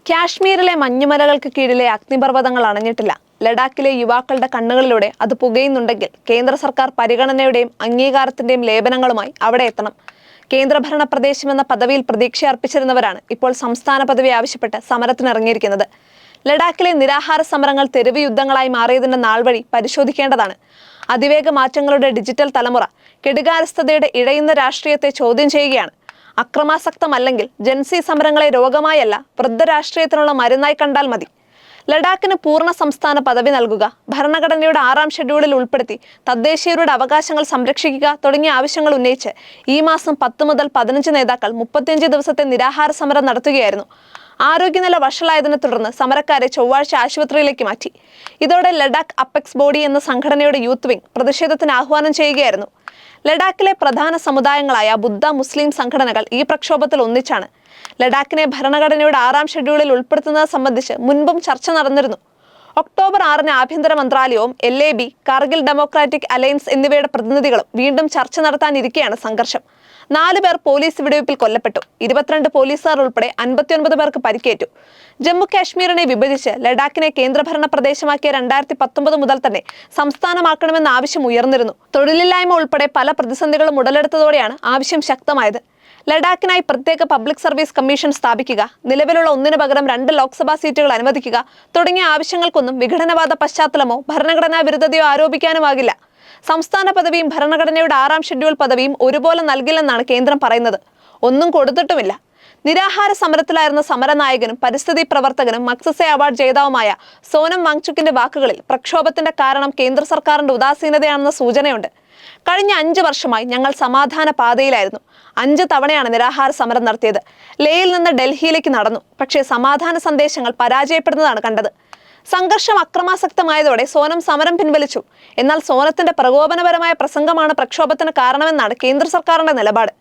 കാശ്മീരിലെ മഞ്ഞുമലകൾക്ക് കീഴിലെ അഗ്നിപർവ്വതങ്ങൾ അണഞ്ഞിട്ടില്ല. ലഡാക്കിലെ യുവാക്കളുടെ കണ്ണുകളിലൂടെ അത് പുകയുന്നുണ്ടെങ്കിൽ കേന്ദ്ര സർക്കാർ പരിഗണനയുടെയും അംഗീകാരത്തിന്റെയും ലേപനങ്ങളുമായി അവിടെ എത്തണം. കേന്ദ്രഭരണ പ്രദേശമെന്ന പദവിയിൽ പ്രതീക്ഷ അർപ്പിച്ചിരുന്നവരാണ് ഇപ്പോൾ സംസ്ഥാന പദവി ആവശ്യപ്പെട്ട് സമരത്തിനിറങ്ങിയിരിക്കുന്നത്. ലഡാക്കിലെ നിരാഹാര സമരങ്ങൾ തെരുവ് യുദ്ധങ്ങളായി മാറിയതിന്റെ നാൾവഴി പരിശോധിക്കേണ്ടതാണ്. അതിവേഗ മാറ്റങ്ങളുടെ ഡിജിറ്റൽ തലമുറ കെടുകാര്യസ്ഥതയുടെ ഇഴയുന്ന രാഷ്ട്രീയത്തെ ചോദ്യം ചെയ്യുകയാണ്. അക്രമാസക്തമല്ലെങ്കിൽ ജൻസി സമരങ്ങളെ രോഗമായല്ല വൃദ്ധ രാഷ്ട്രീയത്തിനുള്ള മരുന്നായി കണ്ടാൽ മതി. ലഡാക്കിന് പൂർണ്ണ സംസ്ഥാന പദവി നൽകുക, ഭരണഘടനയുടെ 6-ാം ഷെഡ്യൂളിൽ ഉൾപ്പെടുത്തി തദ്ദേശീയരുടെ അവകാശങ്ങൾ സംരക്ഷിക്കുക തുടങ്ങിയ ആവശ്യങ്ങൾ ഉന്നയിച്ച് ഈ മാസം 10 മുതൽ 15 നേതാക്കൾ 35 ദിവസത്തെ നിരാഹാര സമരം നടത്തുകയായിരുന്നു. ആരോഗ്യനില വഷളായതിനെ തുടർന്ന് സമരക്കാരെ ചൊവ്വാഴ്ച ആശുപത്രിയിലേക്ക് മാറ്റി. ഇതോടെ ലഡാക്ക് അപ്പെക്സ് ബോഡി എന്ന സംഘടനയുടെ യൂത്ത് വിംഗ് പ്രതിഷേധത്തിന് ആഹ്വാനം ചെയ്യുകയായിരുന്നു. ലഡാക്കിലെ പ്രധാന സമുദായങ്ങളായ ബുദ്ധ, മുസ്ലിം സംഘടനകൾ ഈ പ്രക്ഷോഭത്തിൽ ഒന്നിച്ചാണ്. ലഡാക്കിനെ ഭരണഘടനയുടെ 6-ാം ഷെഡ്യൂളിൽ ഉൾപ്പെടുത്തുന്നത് സംബന്ധിച്ച് മുൻപും ചർച്ച നടന്നിരുന്നു. ഒക്ടോബർ 6-ന് ആഭ്യന്തര മന്ത്രാലയവും LAB, കാർഗിൽ ഡെമോക്രാറ്റിക് അലയൻസ് എന്നിവയുടെ പ്രതിനിധികളും വീണ്ടും ചർച്ച നടത്താനിരിക്കെയാണ് സംഘർഷം. 4 പേർ പോലീസ് വെടിവയ്പിൽ കൊല്ലപ്പെട്ടു. 22 പോലീസുകാർ ഉൾപ്പെടെ 59 പേർക്ക് പരിക്കേറ്റു. ജമ്മു കാശ്മീരിനെ വിഭജിച്ച് ലഡാക്കിനെ കേന്ദ്രഭരണ പ്രദേശമാക്കിയ 2019 മുതൽ തന്നെ സംസ്ഥാനമാക്കണമെന്ന ആവശ്യം ഉയർന്നിരുന്നു. തൊഴിലില്ലായ്മ ഉൾപ്പെടെ പല പ്രതിസന്ധികളും ഉടലെടുത്തതോടെയാണ് ആവശ്യം ശക്തമായത്. ലഡാക്കിനായി പ്രത്യേക പബ്ലിക് സർവീസ് കമ്മീഷൻ സ്ഥാപിക്കുക, നിലവിലുള്ള 1-ന് പകരം 2 ലോക്സഭാ സീറ്റുകൾ അനുവദിക്കുക തുടങ്ങിയ ആവശ്യങ്ങൾക്കൊന്നും വിഘടനവാദ പശ്ചാത്തലമോ ഭരണഘടനാ വിരുദ്ധതയോ ആരോപിക്കാനുമാകില്ല. സംസ്ഥാന പദവിയും ഭരണഘടനയുടെ 6-ാം ഷെഡ്യൂൾ പദവിയും ഒരുപോലെ നൽകില്ലെന്നാണ് കേന്ദ്രം പറയുന്നത്. ഒന്നും കൊടുത്തിട്ടുമില്ല. നിരാഹാര സമരത്തിലായിരുന്ന സമരനായകനും പരിസ്ഥിതി പ്രവർത്തകനും മക്സസെ അവാർഡ് ജേതാവുമായ സോനം വാങ്ചുക്കിന്റെ വാക്കുകളിൽ പ്രക്ഷോഭത്തിന്റെ കാരണം കേന്ദ്ര സർക്കാരിന്റെ ഉദാസീനതയാണെന്ന സൂചനയുണ്ട്. കഴിഞ്ഞ 5 വർഷമായി ഞങ്ങൾ സമാധാന പാതയിലായിരുന്നു. 5 തവണയാണ് നിരാഹാര സമരം നടത്തിയത്. ലേയിൽ നിന്ന് ഡൽഹിയിലേക്ക് നടന്നു. പക്ഷേ സമാധാന സന്ദേശങ്ങൾ പരാജയപ്പെടുന്നതാണ് കണ്ടത്. സംഘർഷം അക്രമാസക്തമായതോടെ സോനം സമരം പിൻവലിച്ചു. എന്നാൽ സോനത്തിന്റെ പ്രകോപനപരമായ പ്രസംഗമാണ് പ്രക്ഷോഭത്തിന് കാരണമെന്നാണ് കേന്ദ്ര സർക്കാരിന്റെ നിലപാട്.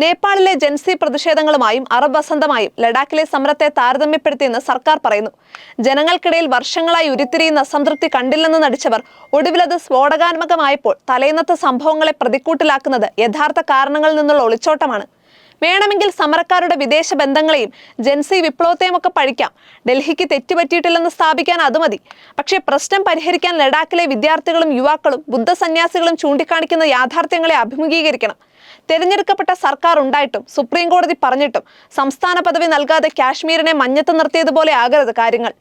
നേപ്പാളിലെ ജൻസി പ്രതിഷേധങ്ങളുമായും അറബ് വസന്തമായും ലഡാക്കിലെ സമരത്തെ താരതമ്യപ്പെടുത്തിയെന്ന് സർക്കാർ പറയുന്നു. ജനങ്ങൾക്കിടയിൽ വർഷങ്ങളായി ഉരുത്തിരിയുന്ന അസംതൃപ്തി കണ്ടില്ലെന്ന് നടിച്ചവർ ഒടുവിലത് സ്ഫോടകാത്മകമായപ്പോൾ തലേന്നത്തെ സംഭവങ്ങളെ പ്രതിക്കൂട്ടിലാക്കുന്നത് യഥാർത്ഥ കാരണങ്ങളിൽ നിന്നുള്ള ഒളിച്ചോട്ടമാണ്. വേണമെങ്കിൽ സമരക്കാരുടെ വിദേശ ബന്ധങ്ങളെയും ജൻസി വിപ്ലവത്തെയും ഒക്കെ പഴിക്കാം. ഡൽഹിക്ക് തെറ്റുപറ്റിയിട്ടില്ലെന്ന് സ്ഥാപിക്കാൻ അത് മതി. പക്ഷേ പ്രശ്നം പരിഹരിക്കാൻ ലഡാക്കിലെ വിദ്യാർത്ഥികളും യുവാക്കളും ബുദ്ധസന്യാസികളും ചൂണ്ടിക്കാണിക്കുന്ന യാഥാർത്ഥ്യങ്ങളെ അഭിമുഖീകരിക്കണം. തെരഞ്ഞെടുക്കപ്പെട്ട സർക്കാർ ഉണ്ടായിട്ടും സുപ്രീം കോടതി പറഞ്ഞിട്ടും സംസ്ഥാന പദവി നൽകാതെ കാശ്മീരിനെ മഞ്ഞത്ത് നിർത്തിയതുപോലെ ആകരുത് കാര്യങ്ങൾ.